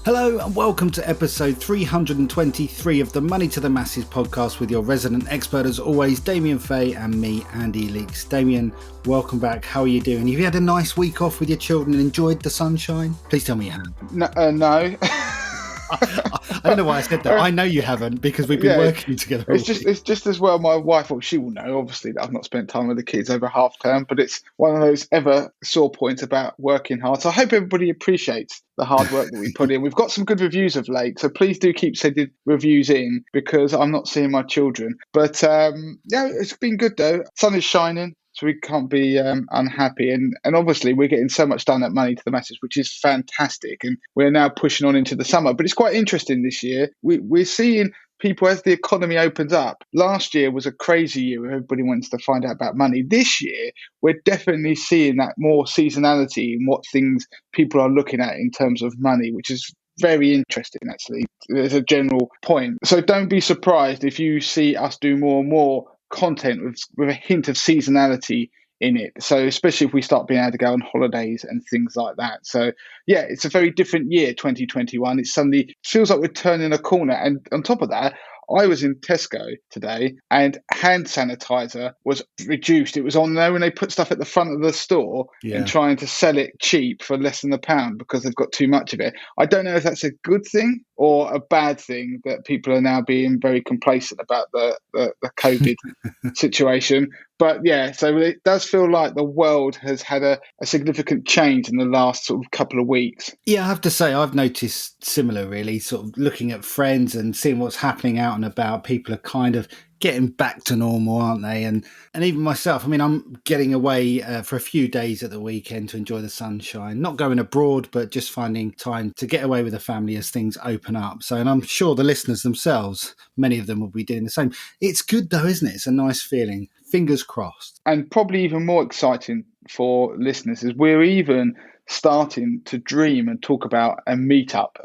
Hello and welcome to episode 323 of the Money to the Masses podcast with your resident expert as always, Damien Fay and me, Andy Leaks. Damien, welcome back. How are you doing? Have you had a nice week off with your children and enjoyed the sunshine? Please tell me you haven't. No. I don't know why I said that. I know you haven't because we've been working together. It's just as well my wife, well, she will know, obviously, that I've not spent time with the kids over half term, but it's one of those ever sore points about working hard. So I hope everybody appreciates the hard work that we put in. We've got some good reviews of late, so please do keep sending reviews in because I'm not seeing my children. But it's been good though. Sun is shining. So we can't be unhappy. And obviously we're getting so much done at Money to the Masses, which is fantastic. And we're now pushing on into the summer. But it's quite interesting this year. We're seeing people as the economy opens up. Last year was a crazy year where everybody wants to find out about money. This year, we're definitely seeing that more seasonality in what things people are looking at in terms of money, which is very interesting, actually. There's a general point. So don't be surprised if you see us do more and more content with a hint of seasonality in it. So especially if we start being able to go on holidays and things like that. So yeah, it's a very different year, 2021. It suddenly feels like we're turning a corner. And on top of that, I was in Tesco today and hand sanitizer was reduced. It was on there when they put stuff at the front of the store and trying to sell it cheap for less than £1 because they've got too much of it. I don't know if that's a good thing or a bad thing that people are now being very complacent about the COVID situation. But yeah, so it does feel like the world has had a significant change in the last sort of couple of weeks. Yeah, I have to say I've noticed similar, really, sort of looking at friends and seeing what's happening out and about. People are kind of getting back to normal, aren't they? And even myself, I mean, I'm getting away for a few days at the weekend to enjoy the sunshine, not going abroad, but just finding time to get away with the family as things open up. So, and I'm sure the listeners themselves, many of them will be doing the same. It's good though, isn't it? It's a nice feeling. Fingers crossed. And probably even more exciting for listeners is we're even starting to dream and talk about a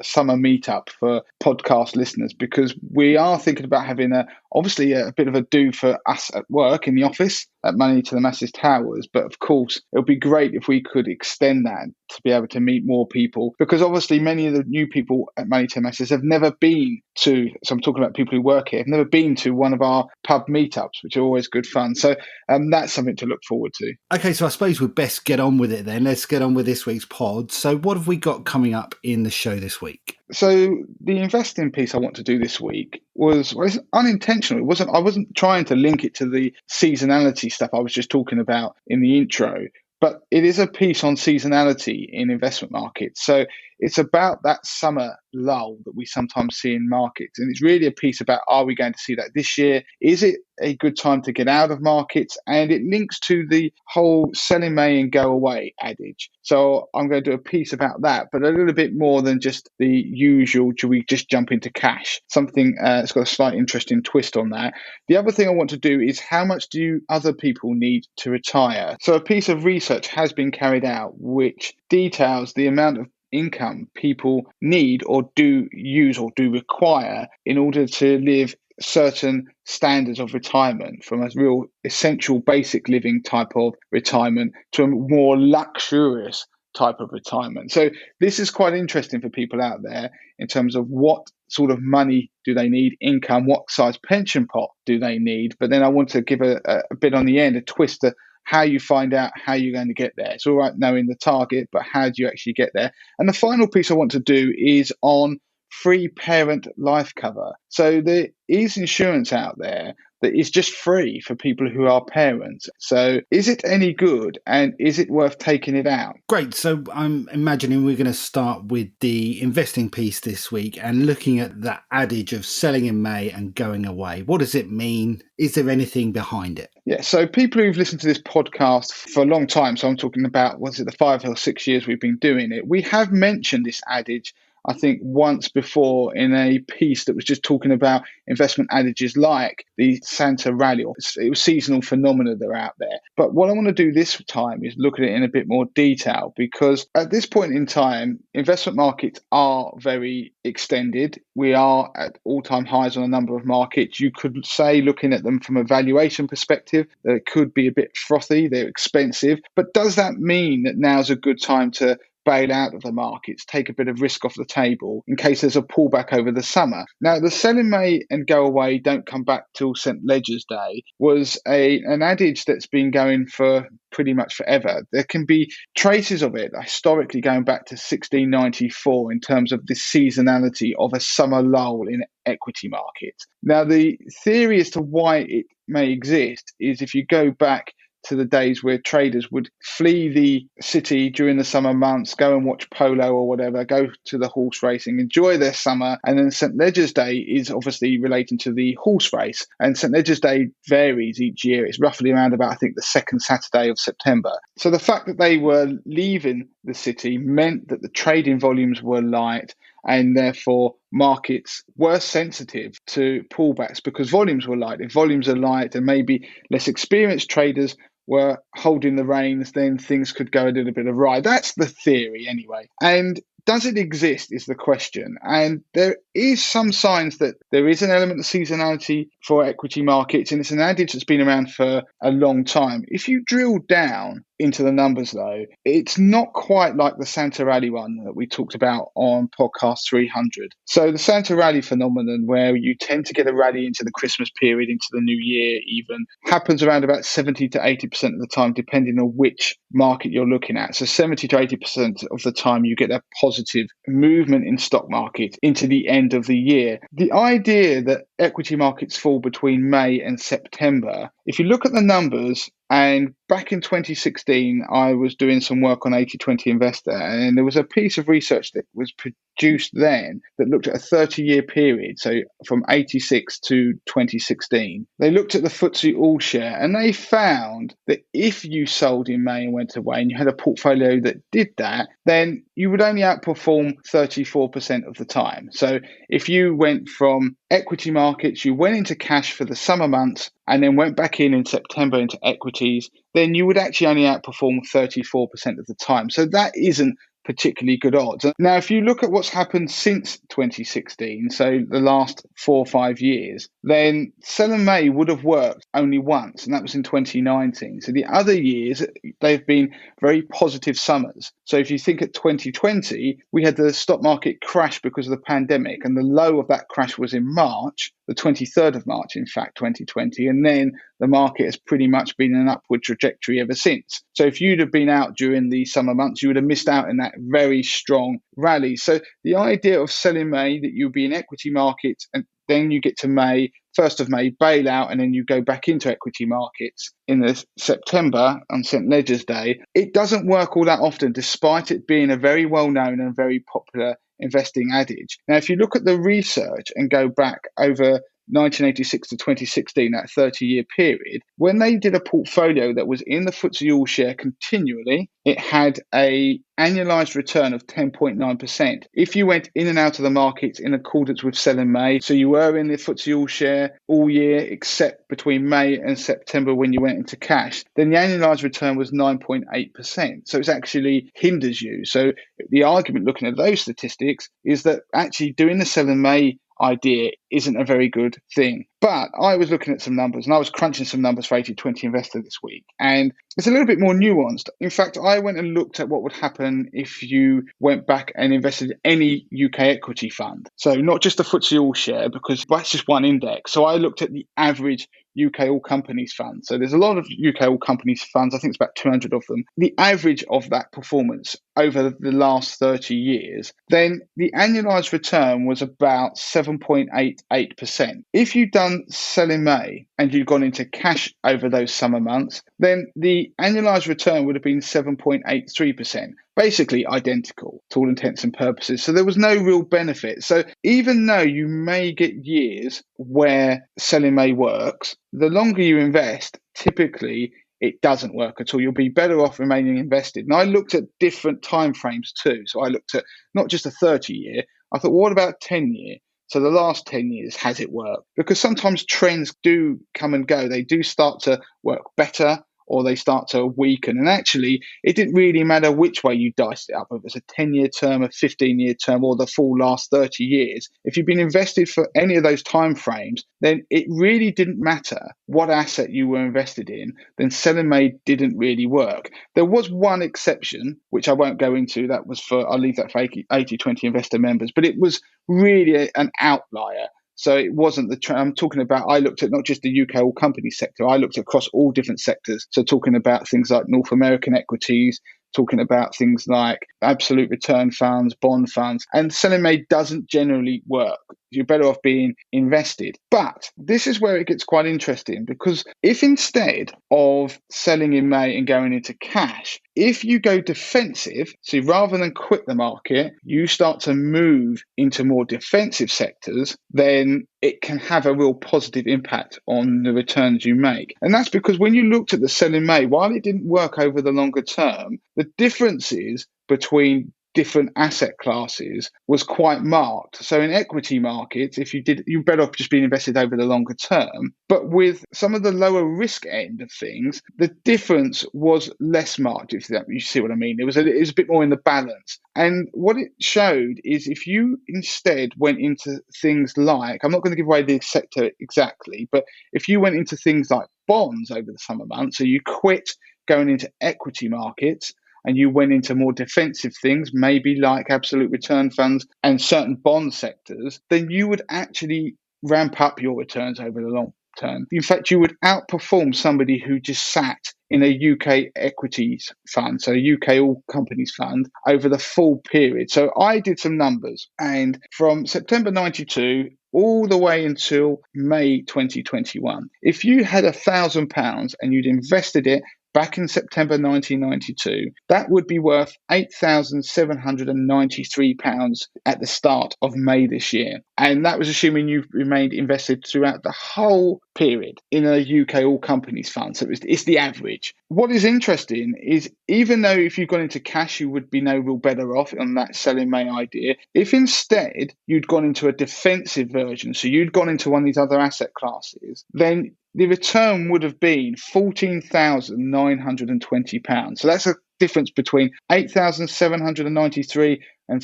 summer meetup for podcast listeners, because we are thinking about having obviously a bit of a do for us at work in the office at Money to the Masses Towers. But of course, it would be great if we could extend that to be able to meet more people, because obviously many of the new people at Money to the Masses have never been to, so I'm talking about people who work here, have never been to one of our pub meetups, which are always good fun. So that's something to look forward to. Okay, so I suppose we'd best get on with it then. Let's get on with this week's pod. So what have we got coming up in the show this week? So the investing piece I want to do this week was unintentional. I wasn't trying to link it to the seasonality stuff I was just talking about in the intro, but it is a piece on seasonality in investment markets. So it's about that summer lull that we sometimes see in markets. And it's really a piece about, are we going to see that this year? Is it a good time to get out of markets? And it links to the whole sell in May and go away adage. So I'm going to do a piece about that, but a little bit more than just the usual, should we just jump into cash? Something that's got a slight interesting twist on that. The other thing I want to do is, how much do other people need to retire? So a piece of research has been carried out which details the amount of income people need or do use or do require in order to live certain standards of retirement, from a real essential basic living type of retirement to a more luxurious type of retirement. So this is quite interesting for people out there in terms of what sort of money do they need, income, what size pension pot do they need. But then I want to give a bit on the end, a twist to how you find out how you're going to get there. It's all right knowing the target, but how do you actually get there? And the final piece I want to do is on free parent life cover. So there is insurance out there that is just free for people who are parents. So is it any good, and is it worth taking it out? Great. So I'm imagining we're going to start with the investing piece this week and looking at that adage of selling in May and going away. What does it mean? Is there anything behind it? Yeah, so people who've listened to this podcast for a long time, so I'm talking about, was it the 5 or 6 years we've been doing it, we have mentioned this adage I think once before in a piece that was just talking about investment adages like the Santa rally, or it was seasonal phenomena that are out there. But what I want to do this time is look at it in a bit more detail, because at this point in time, investment markets are very extended. We are at all-time highs on a number of markets. You could say, looking at them from a valuation perspective, that it could be a bit frothy, they're expensive. But does that mean that now's a good time to bail out of the markets, take a bit of risk off the table in case there's a pullback over the summer. Now, the sell in May and go away, don't come back till St. Leger's Day was an adage that's been going for pretty much forever. There can be traces of it historically going back to 1694 in terms of the seasonality of a summer lull in equity markets. Now, the theory as to why it may exist is if you go back to the days where traders would flee the city during the summer months, go and watch polo or whatever, go to the horse racing, enjoy their summer. And then St. Leger's Day is obviously relating to the horse race. And St. Leger's Day varies each year. It's roughly around about, I think, the second Saturday of September. So the fact that they were leaving the city meant that the trading volumes were light, and therefore markets were sensitive to pullbacks because volumes were light. If volumes are light and maybe less experienced traders were holding the reins, then things could go a little bit awry. That's the theory anyway. And does it exist is the question. And there is some signs that there is an element of seasonality for equity markets, and it's an adage that's been around for a long time. If you drill down into the numbers, though, it's not quite like the Santa Rally one that we talked about on podcast 300. So the Santa Rally phenomenon, where you tend to get a rally into the Christmas period, into the new year even, happens around about 70 to 80% of the time, depending on which market you're looking at. So 70 to 80% of the time you get a positive movement in stock market into the end of the year. The idea that equity markets fall between May and September, if you look at the numbers, and back in 2016, I was doing some work on 80/20 Investor, and there was a piece of research that was produced then that looked at a 30-year period, so from 86 to 2016. They looked at the FTSE All-Share, and they found that if you sold in May and went away, and you had a portfolio that did that, then you would only outperform 34% of the time. So if you went from equity markets, you went into cash for the summer months, and then went back in September into equities, then you would actually only outperform 34% of the time. So that isn't particularly good odds. Now, if you look at what's happened since 2016, so the last 4 or 5 years, then sell in May would have worked only once, and that was in 2019. So the other years, they've been very positive summers. So if you think at 2020, we had the stock market crash because of the pandemic, and the low of that crash was in March, the 23rd of March, in fact, 2020, and then the market has pretty much been in an upward trajectory ever since. So if you'd have been out during the summer months, you would have missed out in that very strong rally. So the idea of selling May, that you'll be in equity markets and then you get to May, 1st of May, bail out, and then you go back into equity markets in the September on St. Leger's Day, it doesn't work all that often, despite it being a very well-known and very popular investing adage. Now, if you look at the research and go back over 1986 to 2016, that 30-year period, when they did a portfolio that was in the FTSE All-Share continually, it had a annualized return of 10.9%. If you went in and out of the markets in accordance with sell in May, so you were in the FTSE All-Share all year except between May and September when you went into cash, then the annualized return was 9.8%. So it actually hinders you. So the argument looking at those statistics is that actually doing the sell in May idea isn't a very good thing. But I was looking at some numbers, and I was crunching some numbers for 80/20 Investor this week, and it's a little bit more nuanced. In fact, I went and looked at what would happen if you went back and invested in any UK equity fund. So not just the FTSE All-Share, because that's just one index. So I looked at the average UK All Companies fund. So there's a lot of UK All Companies funds. I think it's about 200 of them. The average of that performance over the last 30 years, then the annualized return was about 7.88%. If you'd done sell in May and you'd gone into cash over those summer months, then the annualized return would have been 7.83%. Basically identical to all intents and purposes. So there was no real benefit. So even though you may get years where sell in May works, the longer you invest, typically it doesn't work at all. You'll be better off remaining invested. And I looked at different time frames too. So I looked at not just a 30-year. I thought, well, what about 10-year? So the last 10 years, has it worked? Because sometimes trends do come and go. They do start to work better or they start to weaken. And actually, it didn't really matter which way you diced it up, if it was a 10-year term, a 15-year term, or the full last 30 years. If you've been invested for any of those time frames, then it really didn't matter what asset you were invested in, then sell and May didn't really work. There was one exception, which I won't go into. I'll leave that for 80/20 investor members, but it was really an outlier. So it wasn't I'm talking about, I looked at not just the UK all company sector, I looked across all different sectors. So talking about things like North American equities, talking about things like absolute return funds, bond funds, and selling May doesn't generally work. You're better off being invested. But this is where it gets quite interesting, because if instead of selling in May and going into cash, if you go defensive, so rather than quit the market, you start to move into more defensive sectors, then it can have a real positive impact on the returns you make. And that's because when you looked at the sell in May, while it didn't work over the longer term, the differences between different asset classes was quite marked. So in equity markets, you're better off just being invested over the longer term. But with some of the lower risk end of things, the difference was less marked, if you see what I mean. It was a bit more in the balance. And what it showed is if you instead went into things like, I'm not going to give away the sector exactly, but if you went into things like bonds over the summer months, so you quit going into equity markets, and you went into more defensive things, maybe like absolute return funds and certain bond sectors, then you would actually ramp up your returns over the long term. In fact, you would outperform somebody who just sat in a UK equities fund, so a UK all companies fund, over the full period. So I did some numbers, and from September 92 all the way until May 2021, if you had £1,000 and you'd invested it back in September 1992, that would be worth £8,793 at the start of May this year. And that was assuming you've remained invested throughout the whole period in a UK all companies fund. So it's the average. What is interesting is, even though if you've gone into cash, you would be no real better off on that sell in May idea. If instead you'd gone into a defensive version, so you'd gone into one of these other asset classes, then the return would have been £14,920. So that's a difference between 8,793 and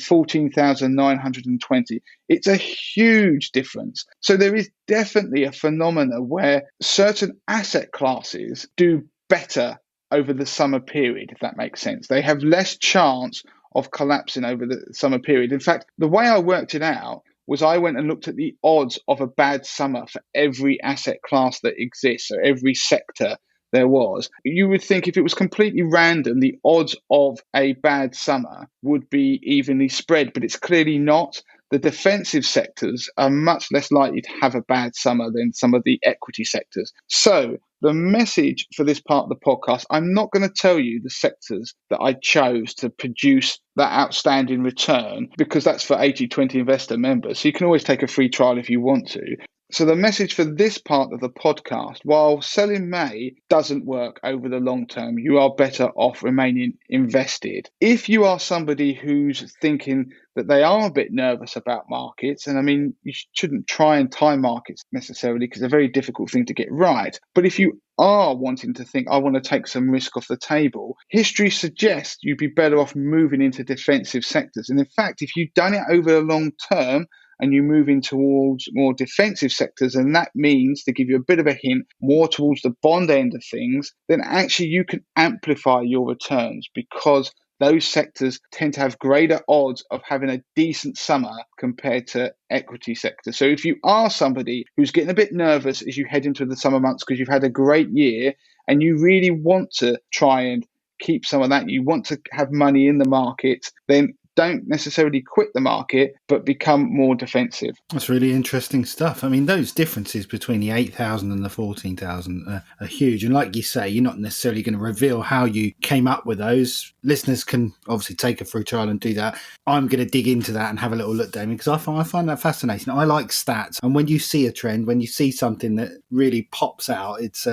14,920. It's a huge difference. So there is definitely a phenomena where certain asset classes do better over the summer period, if that makes sense. They have less chance of collapsing over the summer period. In fact, the way I worked it out was I went and looked at the odds of a bad summer for every asset class that exists, so every sector there was. You would think if it was completely random, the odds of a bad summer would be evenly spread, but it's clearly not. The defensive sectors are much less likely to have a bad summer than some of the equity sectors. So the message for this part of the podcast, I'm not going to tell you the sectors that I chose to produce that outstanding return, because that's for 80/20 investor members. So you can always take a free trial if you want to. So the message for this part of the podcast, while selling May doesn't work over the long term, you are better off remaining invested. If you are somebody who's thinking that they are a bit nervous about markets, and I mean, you shouldn't try and time markets necessarily, because they're a very difficult thing to get right. But if you are wanting to think, I want to take some risk off the table, history suggests you'd be better off moving into defensive sectors. And in fact, if you've done it over the long term, and you move in towards more defensive sectors, and that means, to give you a bit of a hint, more towards the bond end of things, then actually you can amplify your returns, because those sectors tend to have greater odds of having a decent summer compared to equity sectors. So if you are somebody who's getting a bit nervous as you head into the summer months because you've had a great year and you really want to try and keep some of that, you want to have money in the market, then don't necessarily quit the market, but become more defensive. That's really interesting stuff. I mean, those differences between the 8,000 and the 14,000 are huge. And like you say, you're not necessarily going to reveal how you came up with those. Listeners can obviously take a free trial and do that. I'm going to dig into that and have a little look, Damien, because I find that fascinating. I like stats. And when you see a trend, when you see something that really pops out, it's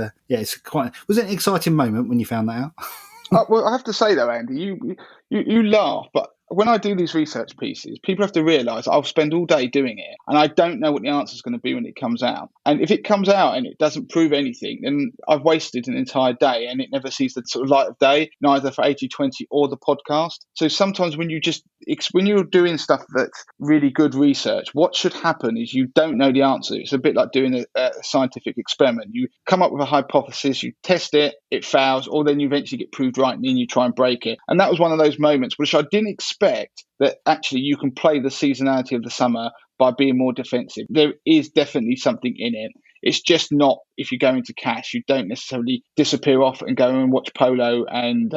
quite, was it an exciting moment when you found that out? Well, I have to say though, Andy, you laugh, but when I do these research pieces, people have to realise I'll spend all day doing it, and I don't know what the answer is going to be when it comes out. And if it comes out and it doesn't prove anything, then I've wasted an entire day, and it never sees the sort of light of day, neither for 80/20 or the podcast. So sometimes when you're doing stuff that's really good research, what should happen is you don't know the answer. It's a bit like doing a scientific experiment. You come up with a hypothesis, you test it, it fails, or then you eventually get proved right, and then you try and break it. And that was one of those moments which I didn't expect, that actually you can play the seasonality of the summer by being more defensive. There is definitely something in it. It's just not, if you go into cash, you don't necessarily disappear off and go and watch polo and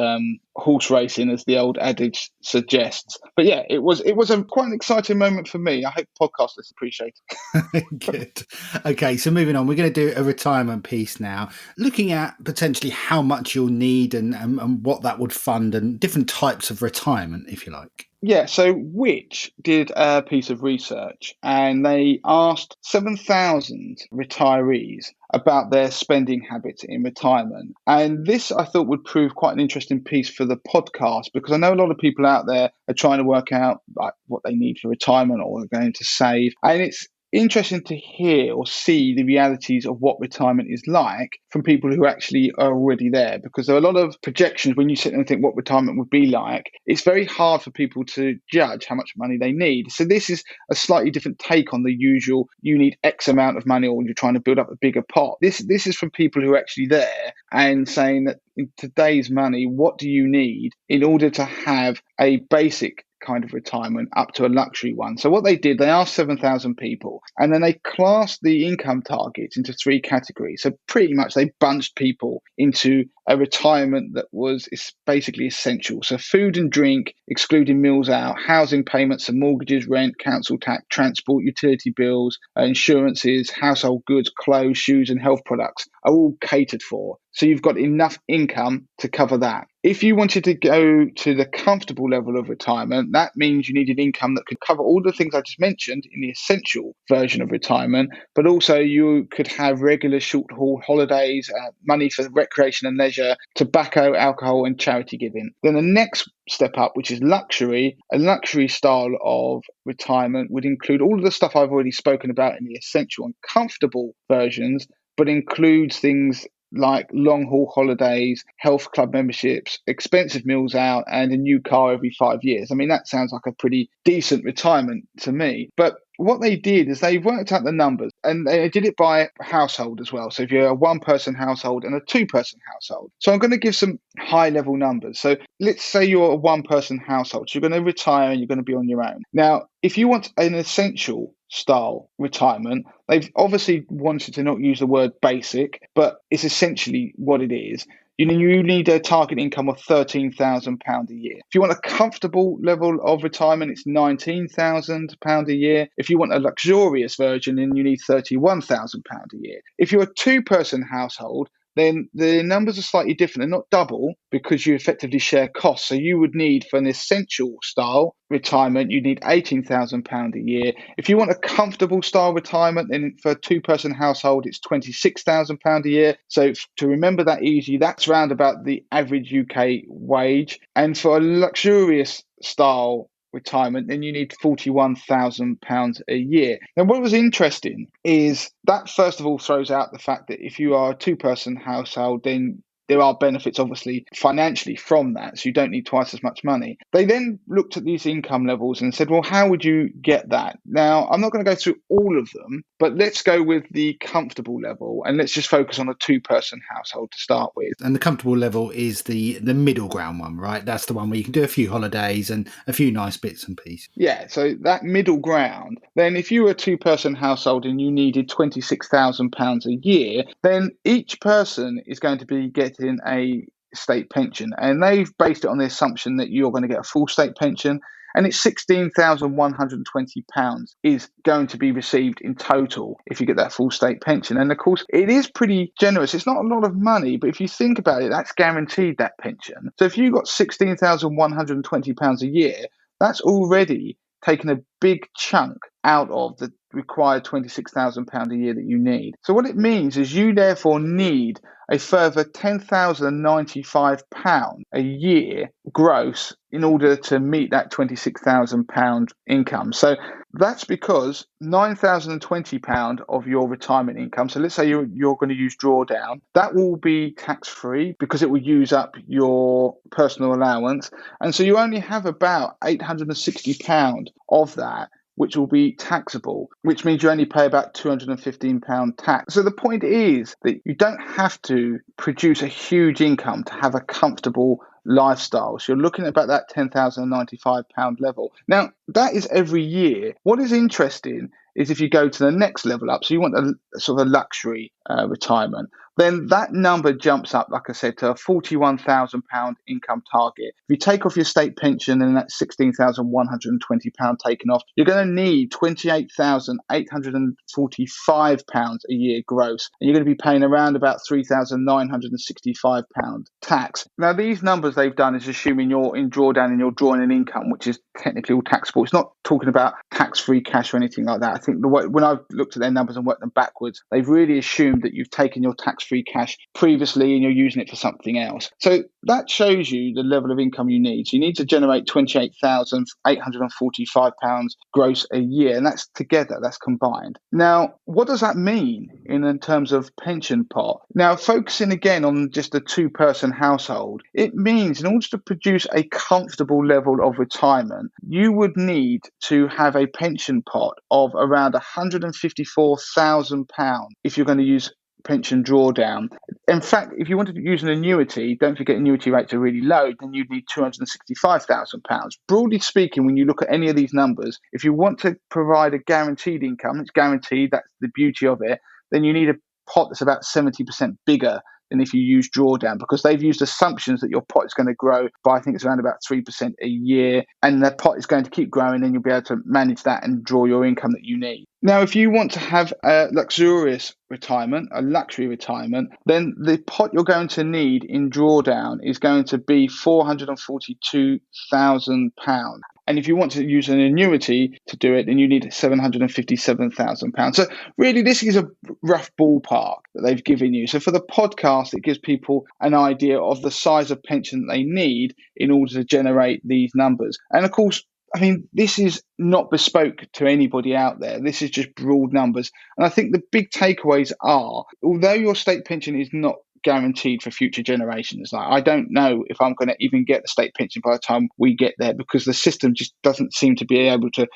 horse racing, as the old adage suggests. But yeah, it was quite an exciting moment for me. I hope podcasters appreciate it. Good. Okay, so moving on, we're going to do a retirement piece now, looking at potentially how much you'll need and what that would fund and different types of retirement, if you like. Yeah, so Which did a piece of research, and they asked 7,000 retirees about their spending habits in retirement. And this, I thought, would prove quite an interesting piece for the podcast, because I know a lot of people out there are trying to work out like what they need for retirement or are going to save. And it's interesting to hear or see the realities of what retirement is like from people who actually are already there, because there are a lot of projections when you sit and think what retirement would be like. It's very hard for people to judge how much money they need. So this is a slightly different take on the usual, you need X amount of money or you're trying to build up a bigger pot. This is from people who are actually there and saying that in today's money, what do you need in order to have a basic kind of retirement up to a luxury one? So what they did, they asked 7,000 people, and then they classed the income targets into three categories. So pretty much they bunched people into a retirement that was basically essential. So food and drink, excluding meals out, housing payments and mortgages, rent, council tax, transport, utility bills, insurances, household goods, clothes, shoes and health products are all catered for. So you've got enough income to cover that. If you wanted to go to the comfortable level of retirement, that means you needed income that could cover all the things I just mentioned in the essential version of retirement, but also you could have regular short-haul holidays, money for recreation and leisure, tobacco, alcohol, and charity giving. Then the next step up, which is luxury, a luxury style of retirement would include all of the stuff I've already spoken about in the essential and comfortable versions, but includes things like long-haul holidays, health club memberships, expensive meals out, and a new car every 5 years. I mean, that sounds like a pretty decent retirement to me. But what they did is they worked out the numbers, and they did it by household as well. So if you're a one-person household and a two-person household. So I'm going to give some high-level numbers. So let's say you're a one-person household. So you're going to retire and you're going to be on your own. Now, if you want an essential style retirement, they've obviously wanted to not use the word basic, but it's essentially what it is. You need a target income of £13,000 a year. If you want a comfortable level of retirement, it's £19,000 a year. If you want a luxurious version, then you need £31,000 a year. If you're a two-person household, then the numbers are slightly different. They're not double because you effectively share costs. So you would need, for an essential style retirement, you'd need £18,000 a year. If you want a comfortable style retirement, then for a two-person household, it's £26,000 a year. So to remember that easy, that's around about the average UK wage. And for a luxurious style retirement, then you need £41,000 a year. Now, what was interesting is that, first of all, throws out the fact that if you are a two-person household, then there are benefits, obviously, financially from that. So you don't need twice as much money. They then looked at these income levels and said, well, how would you get that? Now, I'm not going to go through all of them, but let's go with the comfortable level and let's just focus on a two-person household to start with. And the comfortable level is the middle ground one, right? That's the one where you can do a few holidays and a few nice bits and pieces. Yeah, so that middle ground, then if you were a two-person household and you needed £26,000 a year, then each person is going to be getting a state pension. And they've based it on the assumption that you're going to get a full state pension. And it's £16,120 is going to be received in total if you get that full state pension. And of course, it is pretty generous. It's not a lot of money, but if you think about it, that's guaranteed, that pension. So if you got £16,120 a year, that's already taken a big chunk out of the required £26,000 a year that you need. So what it means is you therefore need a further £10,095 a year gross in order to meet that £26,000 income. So that's because £9,020 of your retirement income, so let's say you're going to use drawdown, that will be tax-free because it will use up your personal allowance. And so you only have about £860 of that which will be taxable, which means you only pay about £215 tax. So the point is that you don't have to produce a huge income to have a comfortable lifestyle. So you're looking at about that £10,095 level. Now, that is every year. What is interesting is if you go to the next level up, so you want a sort of a luxury retirement, then that number jumps up, like I said, to a £41,000 income target. If you take off your state pension and that's £16,120 taken off, you're going to need £28,845 a year gross. And you're going to be paying around about £3,965 tax. Now, these numbers they've done is assuming you're in drawdown and you're drawing an income, which is technically all taxable. It's not talking about tax-free cash or anything like that. I think when I've looked at their numbers and worked them backwards, they've really assumed that you've taken your tax-free cash previously and you're using it for something else. So that shows you the level of income you need. So you need to generate £28,845 gross a year, and that's together, that's combined. Now, what does that mean in terms of pension pot? Now, focusing again on just a two-person household, it means in order to produce a comfortable level of retirement, you would need to have a pension pot of around £154,000 if you're going to use pension drawdown. In fact, if you wanted to use an annuity, don't forget annuity rates are really low, then you'd need £265,000. Broadly speaking, when you look at any of these numbers, if you want to provide a guaranteed income, it's guaranteed, that's the beauty of it, then you need a pot that's about 70% bigger than if you use drawdown, because they've used assumptions that your pot is going to grow by, I think it's around about 3% a year, and the pot is going to keep growing, and you'll be able to manage that and draw your income that you need. Now, if you want to have a luxurious retirement, a luxury retirement, then the pot you're going to need in drawdown is going to be £442,000. And if you want to use an annuity to do it, then you need £757,000. So really, this is a rough ballpark that they've given you. So for the podcast, it gives people an idea of the size of pension they need in order to generate these numbers. And of course, I mean, this is not bespoke to anybody out there. This is just broad numbers. And I think the big takeaways are, although your state pension is not guaranteed for future generations, like I don't know if I'm going to even get the state pension by the time we get there, because the system just doesn't seem to be able to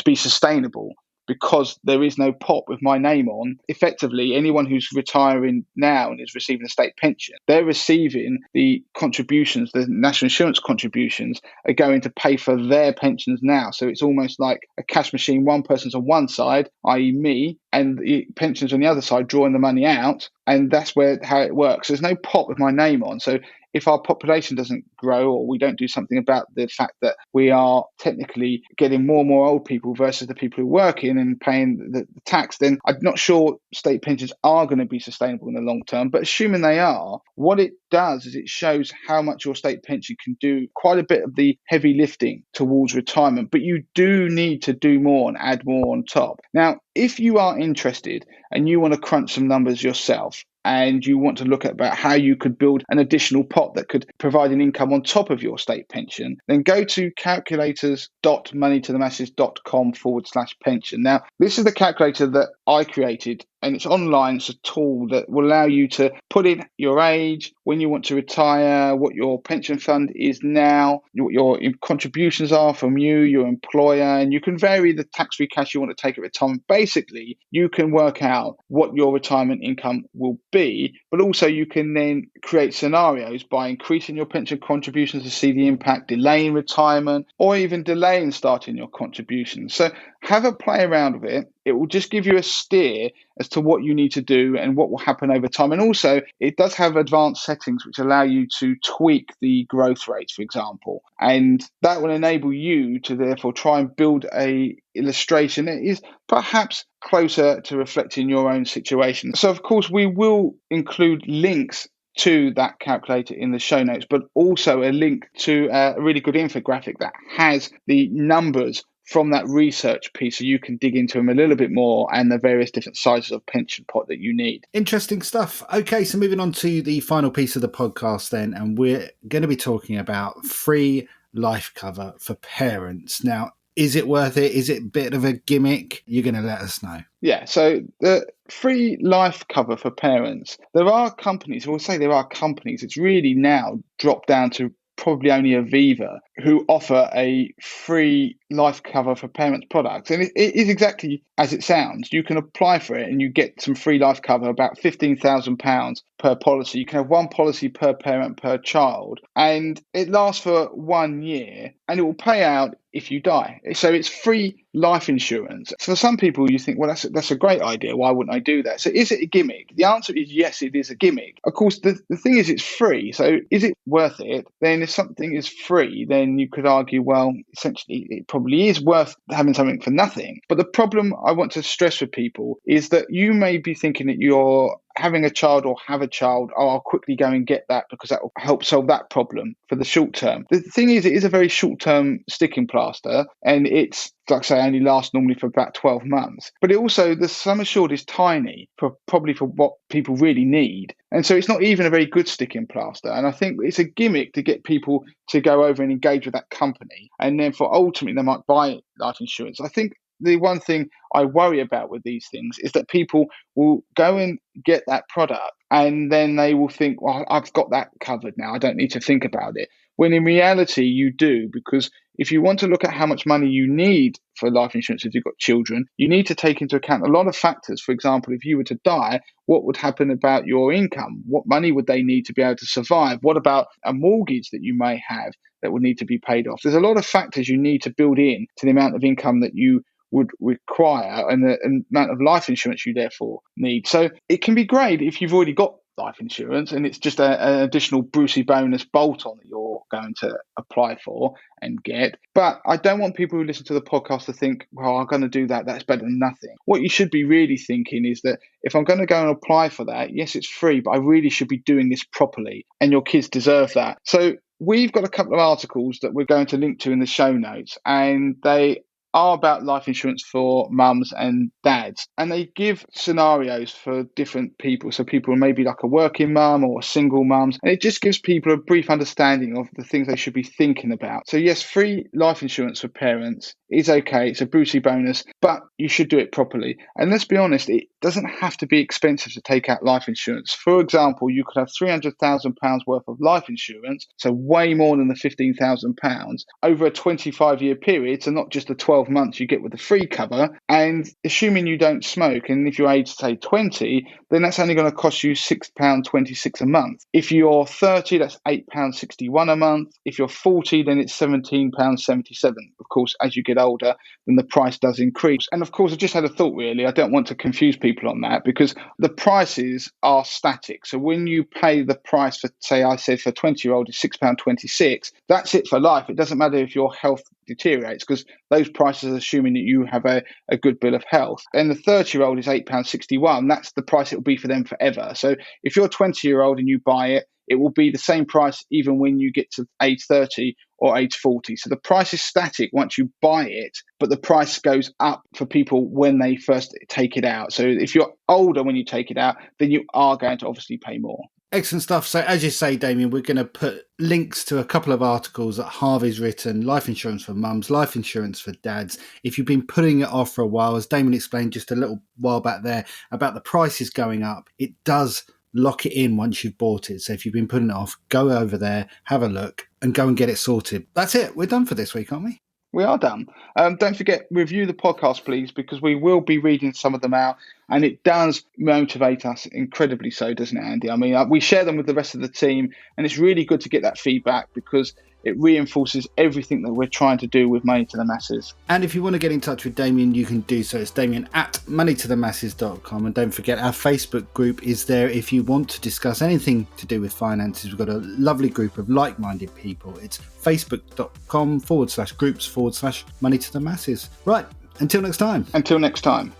be sustainable. Because there is no pot with my name on, effectively, anyone who's retiring now and is receiving a state pension, they're receiving the contributions, the national insurance contributions are going to pay for their pensions now. So it's almost like a cash machine. One person's on one side, i.e. me, and the pensions on the other side drawing the money out. And that's how it works. There's no pot with my name on. So if our population doesn't grow, or we don't do something about the fact that we are technically getting more and more old people versus the people who are working and paying the tax, then I'm not sure state pensions are going to be sustainable in the long term. But assuming they are, what it does is it shows how much your state pension can do quite a bit of the heavy lifting towards retirement. But you do need to do more and add more on top. Now, if you are interested and you want to crunch some numbers yourself, and you want to look at about how you could build an additional pot that could provide an income on top of your state pension, then go to calculators.moneytothemasses.com/pension. Now, this is the calculator that I created, and it's online. It's a tool that will allow you to put in your age, when you want to retire, what your pension fund is now, what your contributions are from you, your employer, and you can vary the tax-free cash you want to take at retirement. Basically, you can work out what your retirement income will be, but also you can then create scenarios by increasing your pension contributions to see the impact, delaying retirement, or even delaying starting your contributions. So have a play around with it. It will just give you a steer as to what you need to do and what will happen over time. And also, it does have advanced settings which allow you to tweak the growth rates, for example. And that will enable you to therefore try and build a illustration that is perhaps closer to reflecting your own situation. So, of course, we will include links to that calculator in the show notes, but also a link to a really good infographic that has the numbers from that research piece so you can dig into them a little bit more and the various different sizes of pension pot that you need. Interesting stuff. Okay, so moving on to the final piece of the podcast then, and we're going to be talking about free life cover for parents. Now, is it worth it? Is it a bit of a gimmick? You're going to let us know. Yeah, so the free life cover for parents, there are companies, we'll say there are companies, it's really now dropped down to probably only Aviva, who offer a free life cover for parents products. And it is exactly as it sounds. You can apply for it and you get some free life cover, about £15,000 per policy. You can have one policy per parent per child, and it lasts for 1 year and it will pay out if you die. So it's free life insurance. So for some people, you think, well, that's a great idea. Why wouldn't I do that? So is it a gimmick? The answer is yes, it is a gimmick. Of course, the thing is it's free. So is it worth it? Then if something is free, then you could argue, well, essentially, it probably is worth having something for nothing. But the problem I want to stress with people is that you may be thinking that you're having a child or have a child, I'll quickly go and get that because that will help solve that problem for the short term. The thing is, it is a very short-term sticking plaster, and it's, like I say, only lasts normally for about 12 months. But it also, the sum assured is tiny for what people really need. And so it's not even a very good sticking plaster. And I think it's a gimmick to get people to go over and engage with that company. And then for ultimately, they might buy life insurance. I think the one thing I worry about with these things is that people will go and get that product and then they will think, well, I've got that covered now. I don't need to think about it. When in reality, you do, because if you want to look at how much money you need for life insurance if you've got children, you need to take into account a lot of factors. For example, if you were to die, what would happen about your income? What money would they need to be able to survive? What about a mortgage that you may have that would need to be paid off? There's a lot of factors you need to build in to the amount of income that you would require and the amount of life insurance you therefore need. So it can be great if you've already got life insurance and it's just an additional Brucey bonus bolt-on that you're going to apply for and get. But I don't want people who listen to the podcast to think, well, I'm going to do that, that's better than nothing. What you should be really thinking is that if I'm going to go and apply for that, yes, it's free, but I really should be doing this properly, and your kids deserve that. So we've got a couple of articles that we're going to link to in the show notes, and they are about life insurance for mums and dads. And they give scenarios for different people. So people maybe like a working mum or a single mums. And it just gives people a brief understanding of the things they should be thinking about. So yes, free life insurance for parents is okay. It's a Brucey bonus, but you should do it properly. And let's be honest, it doesn't have to be expensive to take out life insurance. For example, you could have £300,000 worth of life insurance, so way more than the £15,000 over a 25-year period. So not just the 12 months you get with the free cover. And assuming you don't smoke, and if you're aged, say, 20, then that's only going to cost you £6.26 a month. If you're 30, that's £8.61 a month. If you're 40, then it's £17.77. Of course, as you get older, then the price does increase. And of course, I just had a thought, really. I don't want to confuse people on that because the prices are static. So when you pay the price for, say, I said for a 20-year-old is £6.26, that's it for life. It doesn't matter if your health deteriorates because those prices are assuming that you have a good bill of health. And the 30-year-old is £8.61. That's the price it will be for them forever. So if you're a 20-year-old and you buy it, it will be the same price even when you get to age 30 or age 40. So the price is static once you buy it, but the price goes up for people when they first take it out. So if you're older when you take it out, then you are going to obviously pay more. Excellent stuff. So as you say, Damien, we're going to put links to a couple of articles that Harvey's written, life insurance for mums, life insurance for dads. If you've been putting it off for a while, as Damien explained just a little while back there about the prices going up, it does lock it in once you've bought it. So if you've been putting it off, go over there, have a look and go and get it sorted. That's it. We're done for this week, aren't we? We are done. Don't forget, review the podcast, please, because we will be reading some of them out. And it does motivate us incredibly so, doesn't it, Andy? I mean, we share them with the rest of the team, and it's really good to get that feedback because it reinforces everything that we're trying to do with Money to the Masses. And if you want to get in touch with Damien, you can do so. It's Damien at moneytothemasses.com. And don't forget, our Facebook group is there if you want to discuss anything to do with finances. We've got a lovely group of like-minded people. It's facebook.com/groups/Money to the Masses. Right. Until next time. Until next time.